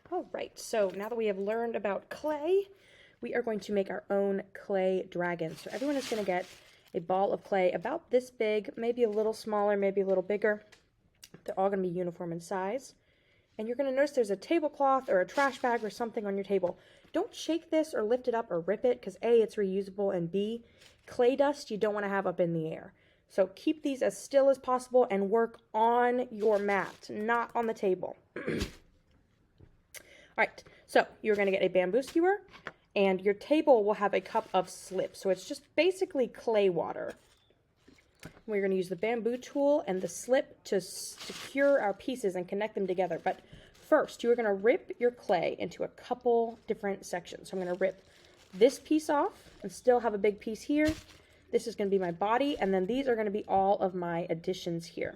All right, so now that we have learned about clay, we are going to make our own clay dragon. So everyone is going to get a ball of clay about this big, maybe a little smaller, maybe a little bigger. They're all going to be uniform in size. And you're going to notice there's a tablecloth or a trash bag or something on your table. Don't shake this or lift it up or rip it because A, it's reusable, and B, clay dust you don't want to have up in the air. So keep these as still as possible and work on your mat, not on the table. All right, so you're going to get a bamboo skewer, and your table will have a cup of slip. So it's just basically clay water. We're going to use the bamboo tool and the slip to secure our pieces and connect them together. But first, you're going to rip your clay into a couple different sections. So I'm going to rip this piece off and still have a big piece here. This is going to be my body, and then these are going to be all of my additions here.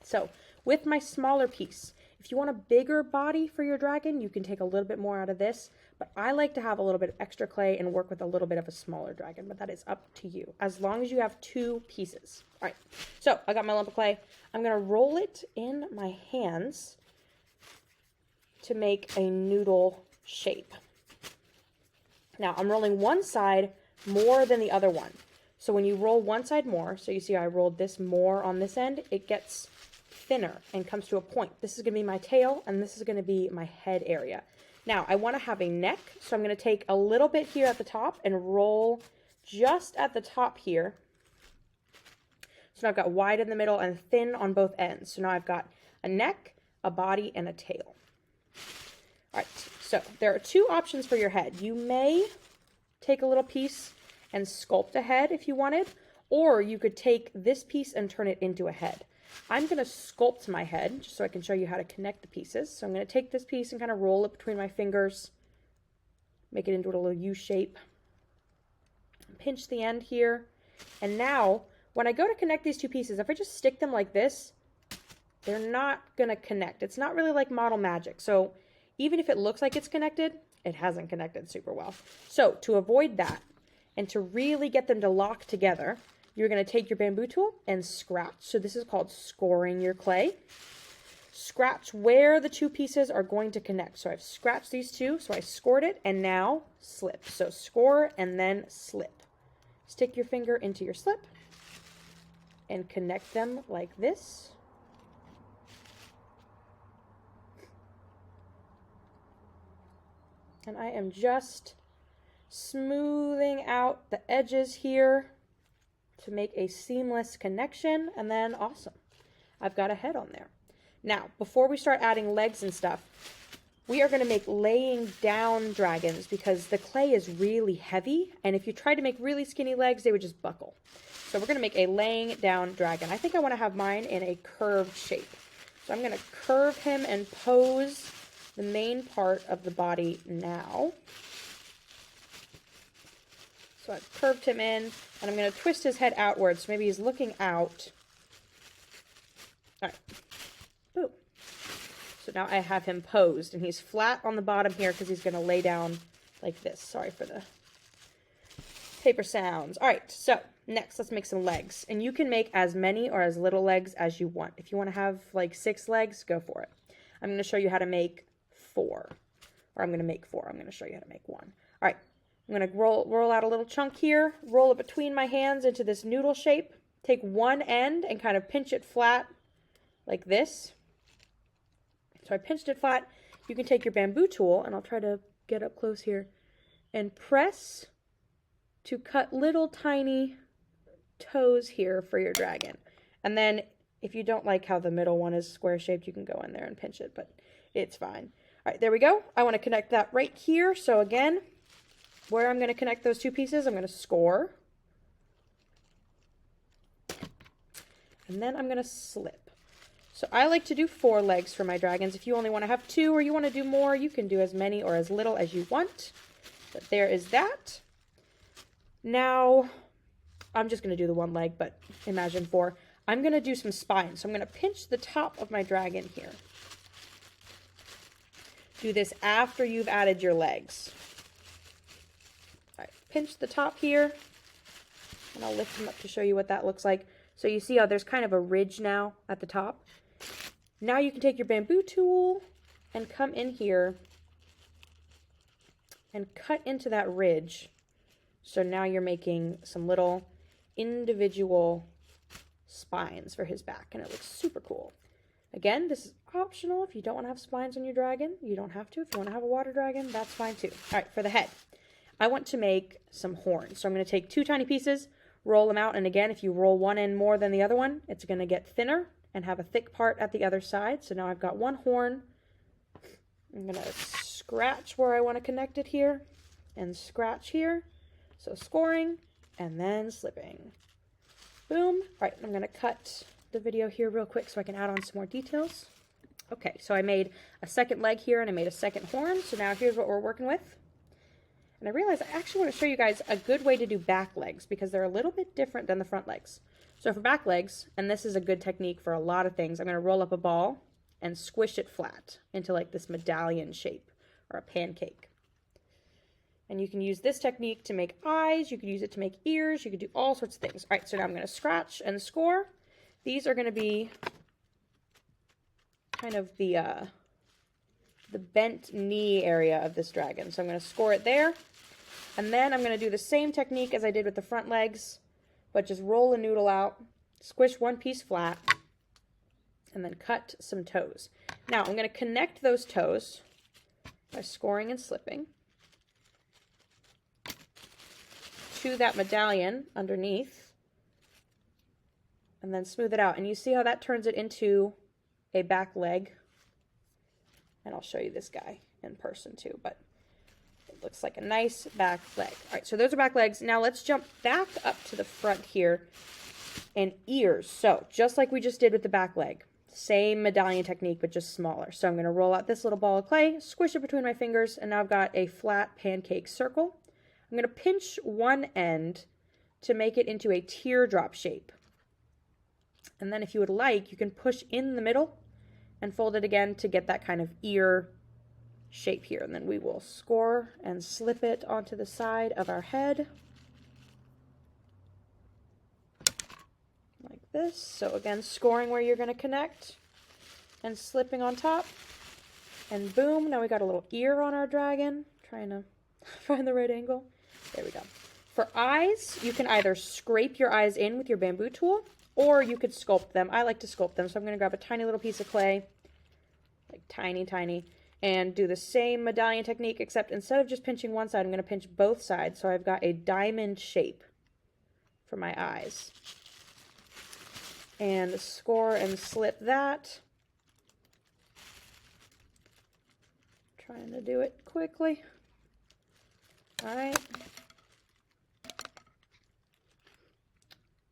So with my smaller piece, if you want a bigger body for your dragon, you can take a little bit more out of this, but I like to have a little bit of extra clay and work with a little bit of a smaller dragon, but that is up to you, as long as you have 2 pieces. All right, so I got my lump of clay. I'm going to roll it in my hands to make a noodle shape. Now, I'm rolling one side more than the other one. So when you roll one side more, so you see I rolled this more on this end, it gets thinner and comes to a point. This is going to be my tail, and this is going to be my head area. Now, I want to have a neck, so I'm going to take a little bit here at the top and roll just at the top here. So now I've got wide in the middle and thin on both ends. So now I've got a neck, a body, and a tail. All right, so there are 2 options for your head. You may take a little piece and sculpt a head if you wanted, or you could take this piece and turn it into a head. I'm going to sculpt my head just so I can show you how to connect the pieces. So I'm going to take this piece and kind of roll it between my fingers, make it into a little U shape, pinch the end here. And now when I go to connect these 2 pieces, if I just stick them like this, they're not going to connect. It's not really like model magic. So even if it looks like it's connected, it hasn't connected super well. So to avoid that and to really get them to lock together, you're going to take your bamboo tool and scratch. So this is called scoring your clay. Scratch where the 2 pieces are going to connect. So I've scratched these 2, so I scored it, and now slip. So score and then slip. Stick your finger into your slip and connect them like this. And I am just smoothing out the edges here to make a seamless connection, and then awesome. I've got a head on there. Now, before we start adding legs and stuff, we are going to make laying down dragons because the clay is really heavy, and if you tried to make really skinny legs, they would just buckle. So we're going to make a laying down dragon. I think I want to have mine in a curved shape. So I'm going to curve him and pose the main part of the body now. So I've curved him in, and I'm going to twist his head outwards, so maybe he's looking out. All right. Boom. So now I have him posed, and he's flat on the bottom here because he's going to lay down like this. Sorry for the paper sounds. All right, so next let's make some legs. And you can make as many or as little legs as you want. If you want to have like 6 legs, go for it. I'm going to show you how to make 4. Or I'm going to make 4. I'm going to show you how to make 1. All right. I'm going to roll out a little chunk here, roll it between my hands into this noodle shape, take one end and kind of pinch it flat like this. So I pinched it flat. You can take your bamboo tool, and I'll try to get up close here, and press to cut little tiny toes here for your dragon. And then if you don't like how the middle one is square shaped, you can go in there and pinch it, but it's fine. All right, there we go. I want to connect that right here. So again, where I'm going to connect those 2 pieces, I'm going to score. And then I'm going to slip. So I like to do 4 legs for my dragons. If you only want to have 2 or you want to do more, you can do as many or as little as you want. But there is that. Now, I'm just going to do the 1 leg, but imagine 4. I'm going to do some spines. So I'm going to pinch the top of my dragon here. Do this after you've added your legs. All right, pinch the top here, and I'll lift them up to show you what that looks like. So you see how there's kind of a ridge now at the top. Now you can take your bamboo tool and come in here and cut into that ridge. So now you're making some little individual spines for his back, and it looks super cool. Again, this is optional. If you don't want to have spines on your dragon, you don't have to. If you want to have a water dragon, that's fine too. All right, for the head, I want to make some horns. So I'm going to take 2 tiny pieces, roll them out, and again, if you roll one in more than the other one, it's going to get thinner and have a thick part at the other side. So now I've got one horn. I'm going to scratch where I want to connect it here and scratch here. So scoring and then slipping. Boom. All right, I'm going to cut the video here real quick so I can add on some more details. Okay, so I made a second leg here and I made a second horn. So now here's what we're working with. And I realized I actually want to show you guys a good way to do back legs because they're a little bit different than the front legs. So for back legs, and this is a good technique for a lot of things, I'm going to roll up a ball and squish it flat into like this medallion shape or a pancake. And you can use this technique to make eyes, you could use it to make ears, you could do all sorts of things. All right, so now I'm going to scratch and score. These are going to be kind of the bent knee area of this dragon. So I'm going to score it there. And then I'm going to do the same technique as I did with the front legs, but just roll a noodle out, squish one piece flat, and then cut some toes. Now I'm going to connect those toes by scoring and slipping to that medallion underneath. And then smooth it out. And you see how that turns it into a back leg. And I'll show you this guy in person too, but it looks like a nice back leg. All right, so those are back legs. Now let's jump back up to the front here and ears. So just like we just did with the back leg, same medallion technique, but just smaller. So I'm going to roll out this little ball of clay, squish it between my fingers, and now I've got a flat pancake circle. I'm going to pinch one end to make it into a teardrop shape. And then if you would like, you can push in the middle and fold it again to get that kind of ear shape here. And then we will score and slip it onto the side of our head. Like this. So again, scoring where you're going to connect and slipping on top. And boom, now we got a little ear on our dragon. Trying to find the right angle. There we go. For eyes, you can either scrape your eyes in with your bamboo tool, or you could sculpt them. I like to sculpt them, so I'm going to grab a tiny little piece of clay, like tiny, tiny, and do the same medallion technique, except instead of just pinching one side, I'm going to pinch both sides, so I've got a diamond shape for my eyes. And score and slip that. Trying to do it quickly. All right.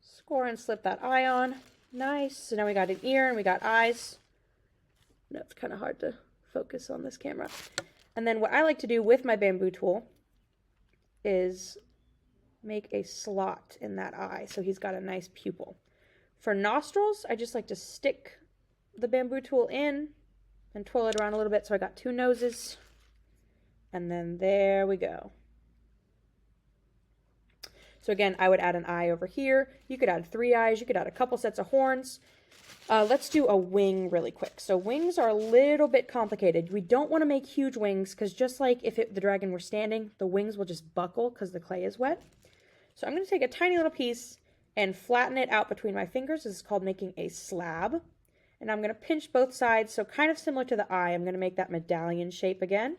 Score and slip that eye on. Nice. So now we got an ear and we got eyes. That's kind of hard to focus on this camera. And then what I like to do with my bamboo tool is make a slot in that eye so he's got a nice pupil. For nostrils, I just like to stick the bamboo tool in and twirl it around a little bit so I got 2 noses. And then there we go. So again, I would add an eye over here. You could add 3 eyes. You could add a couple sets of horns. Let's do a wing really quick. So wings are a little bit complicated. We don't want to make huge wings because just like if the dragon were standing, the wings will just buckle because the clay is wet. So I'm going to take a tiny little piece and flatten it out between my fingers. This is called making a slab. And I'm going to pinch both sides. So kind of similar to the eye, I'm going to make that medallion shape again.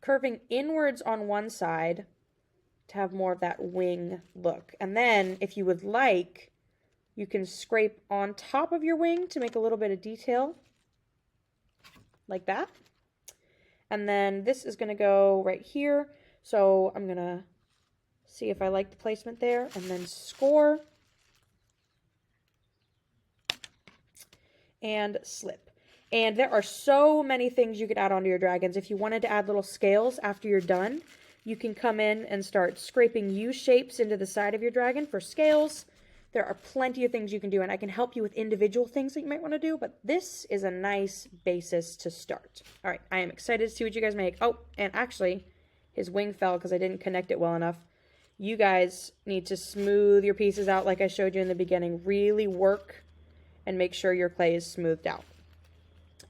Curving inwards on one side to have more of that wing look. And then if you would like, you can scrape on top of your wing to make a little bit of detail like that. And then this is going to go right here. So I'm going to see if I like the placement there and then score and slip. And there are so many things you could add onto your dragons. If you wanted to add little scales after you're done, you can come in and start scraping U shapes into the side of your dragon for scales. There are plenty of things you can do, and I can help you with individual things that you might want to do, but this is a nice basis to start. All right, I am excited to see what you guys make. Oh, and actually, his wing fell because I didn't connect it well enough. You guys need to smooth your pieces out like I showed you in the beginning. Really work and make sure your clay is smoothed out.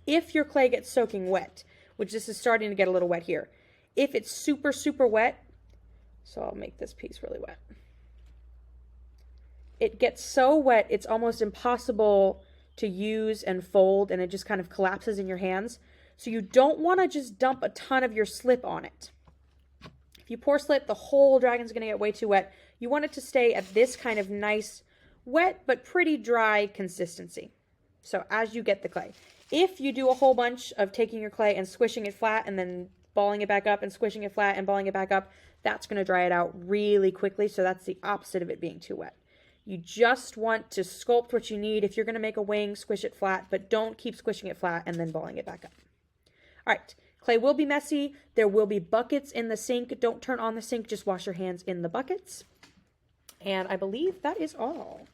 If your clay gets soaking wet, which this is starting to get a little wet here, if it's super, super wet, so I'll make this piece really wet. It gets so wet, it's almost impossible to use and fold, and it just kind of collapses in your hands. So you don't want to just dump a ton of your slip on it. If you pour slip, the whole dragon's going to get way too wet. You want it to stay at this kind of nice, wet, but pretty dry consistency. So as you get the clay. If you do a whole bunch of taking your clay and squishing it flat and then balling it back up and squishing it flat and balling it back up, that's going to dry it out really quickly. So that's the opposite of it being too wet. You just want to sculpt what you need. If you're going to make a wing, squish it flat, but don't keep squishing it flat and then balling it back up. All right, clay will be messy. There will be buckets in the sink. Don't turn on the sink, just wash your hands in the buckets. And I believe that is all.